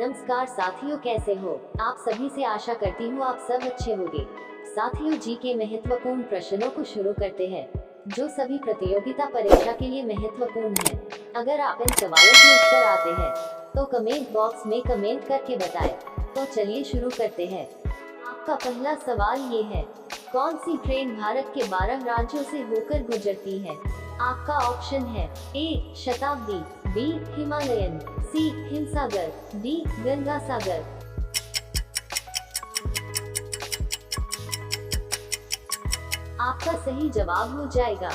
नमस्कार साथियों, कैसे हो आप सभी से आशा करती हूँ आप सब अच्छे होंगे। साथियों, जी के महत्वपूर्ण प्रश्नों को शुरू करते हैं जो सभी प्रतियोगिता परीक्षा के लिए महत्वपूर्ण है। अगर आप इन सवालों के उत्तर आते हैं तो कमेंट बॉक्स में कमेंट करके बताएं। तो चलिए शुरू करते हैं। आपका पहला सवाल ये है, कौन सी ट्रेन भारत के 12 राज्यों से होकर गुजरती है? आपका ऑप्शन है ए शताब्दी, बी हिमालयन, सी हिमसागर, डी गंगा सागर। आपका सही जवाब हो जाएगा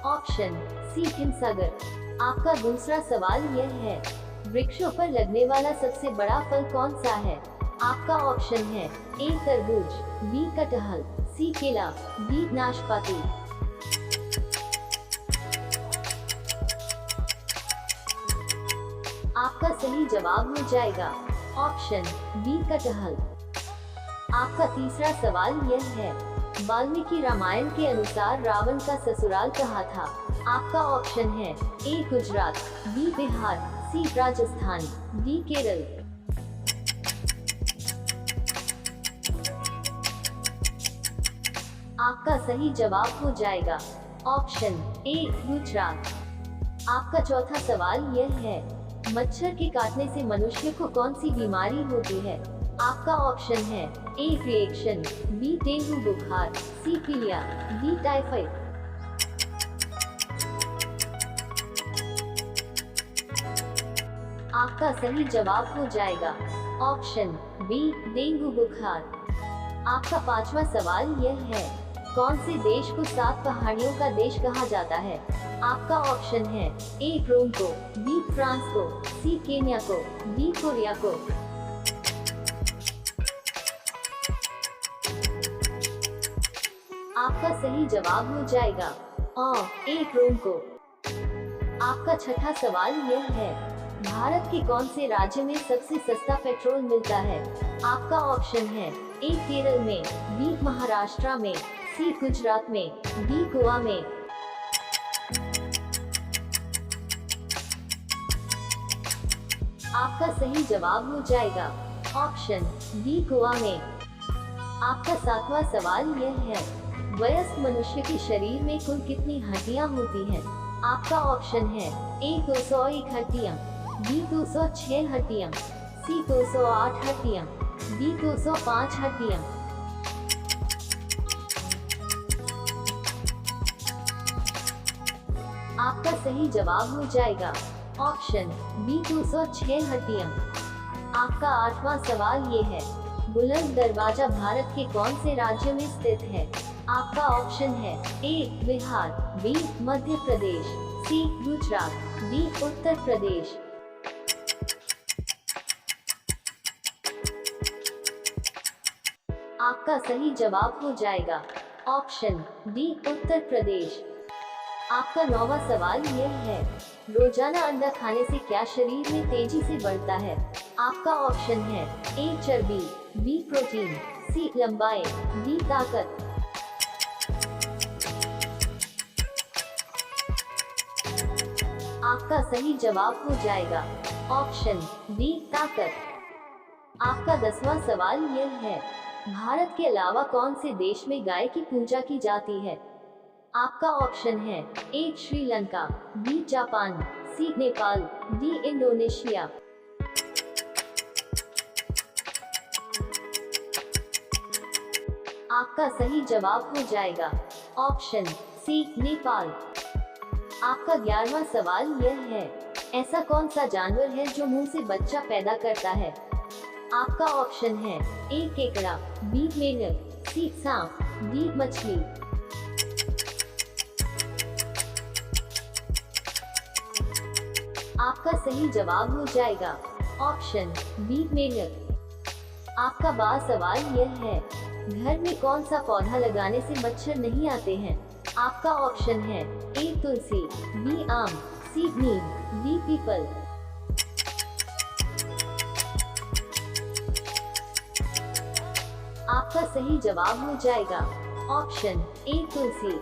ऑप्शन सी हिमसागर। आपका दूसरा सवाल यह है, वृक्षों पर लगने वाला सबसे बड़ा फल कौन सा है? आपका ऑप्शन है ए तरबूज, बी कटहल, सी केला, डी नाशपाती। आपका सही जवाब हो जाएगा ऑप्शन बी कटहल। आपका तीसरा सवाल यह है, वाल्मीकि रामायण के अनुसार रावण का ससुराल कहाँ था? आपका ऑप्शन है ए गुजरात, बी बिहार, सी राजस्थान, डी केरल। आपका सही जवाब हो जाएगा ऑप्शन ए गुजरात। आपका चौथा सवाल यह है, मच्छर के काटने से मनुष्य को कौन सी बीमारी होती है? आपका ऑप्शन है ए रिएक्शन, बी डेंगू बुखार, सी पीलिया, डी टाइफाइड। आपका सही जवाब हो जाएगा ऑप्शन बी डेंगू बुखार। आपका पांचवा सवाल यह है, कौन से देश को 7 पहाड़ियों का देश कहा जाता है? आपका ऑप्शन है ए रोम को, बी फ्रांस को, सी केन्या को, डी कोरिया को। आपका सही जवाब हो जाएगा ए रोम को। आपका छठा सवाल यह है, भारत के कौन से राज्य में सबसे सस्ता पेट्रोल मिलता है? आपका ऑप्शन है ए केरल में, बी महाराष्ट्र में, सी गुजरात में, डी गोवा में। आपका सही जवाब हो जाएगा ऑप्शन डी गोवा में। आपका सातवां सवाल यह है, वयस्क मनुष्य के शरीर में कुल कितनी हड्डियां होती हैं? आपका ऑप्शन है ए 201 हड्डियां, बी 206 हड्डियां, सी 208 हड्डियां, डी 205 हड्डियां। आपका सही जवाब हो जाएगा ऑप्शन बी 206 हड्डियां। आपका आठवां सवाल ये है, बुलंद दरवाजा भारत के कौन से राज्य में स्थित है? आपका ऑप्शन है ए बिहार, बी मध्य प्रदेश, सी गुजरात, डी उत्तर प्रदेश। आपका सही जवाब हो जाएगा ऑप्शन डी उत्तर प्रदेश। आपका नौवां सवाल यह है, रोजाना अंडा खाने से क्या शरीर में तेजी से बढ़ता है? आपका ऑप्शन है ए चर्बी, बी प्रोटीन, सी लंबाई, डी ताकत। आपका सही जवाब हो जाएगा ऑप्शन डी ताकत। आपका 10वां सवाल यह है, भारत के अलावा कौन से देश में गाय की पूजा की जाती है? आपका ऑप्शन है ए श्रीलंका, बी जापान, सी नेपाल, डी इंडोनेशिया। आपका सही जवाब हो जाएगा ऑप्शन सी नेपाल। आपका 11वां सवाल यह है, ऐसा कौन सा जानवर है जो मुंह से बच्चा पैदा करता है? आपका ऑप्शन है ए केकड़ा, बी मेंढक, सी सांप, डी मछली। आपका सही जवाब हो जाएगा ऑप्शन बी मेंढक। आपका 12वां सवाल यह है, घर में कौन सा पौधा लगाने से मच्छर नहीं आते हैं? आपका ऑप्शन है ए तुलसी, बी आम, सी नीम, डी पीपल। आपका सही जवाब हो जाएगा ऑप्शन ए तुलसी।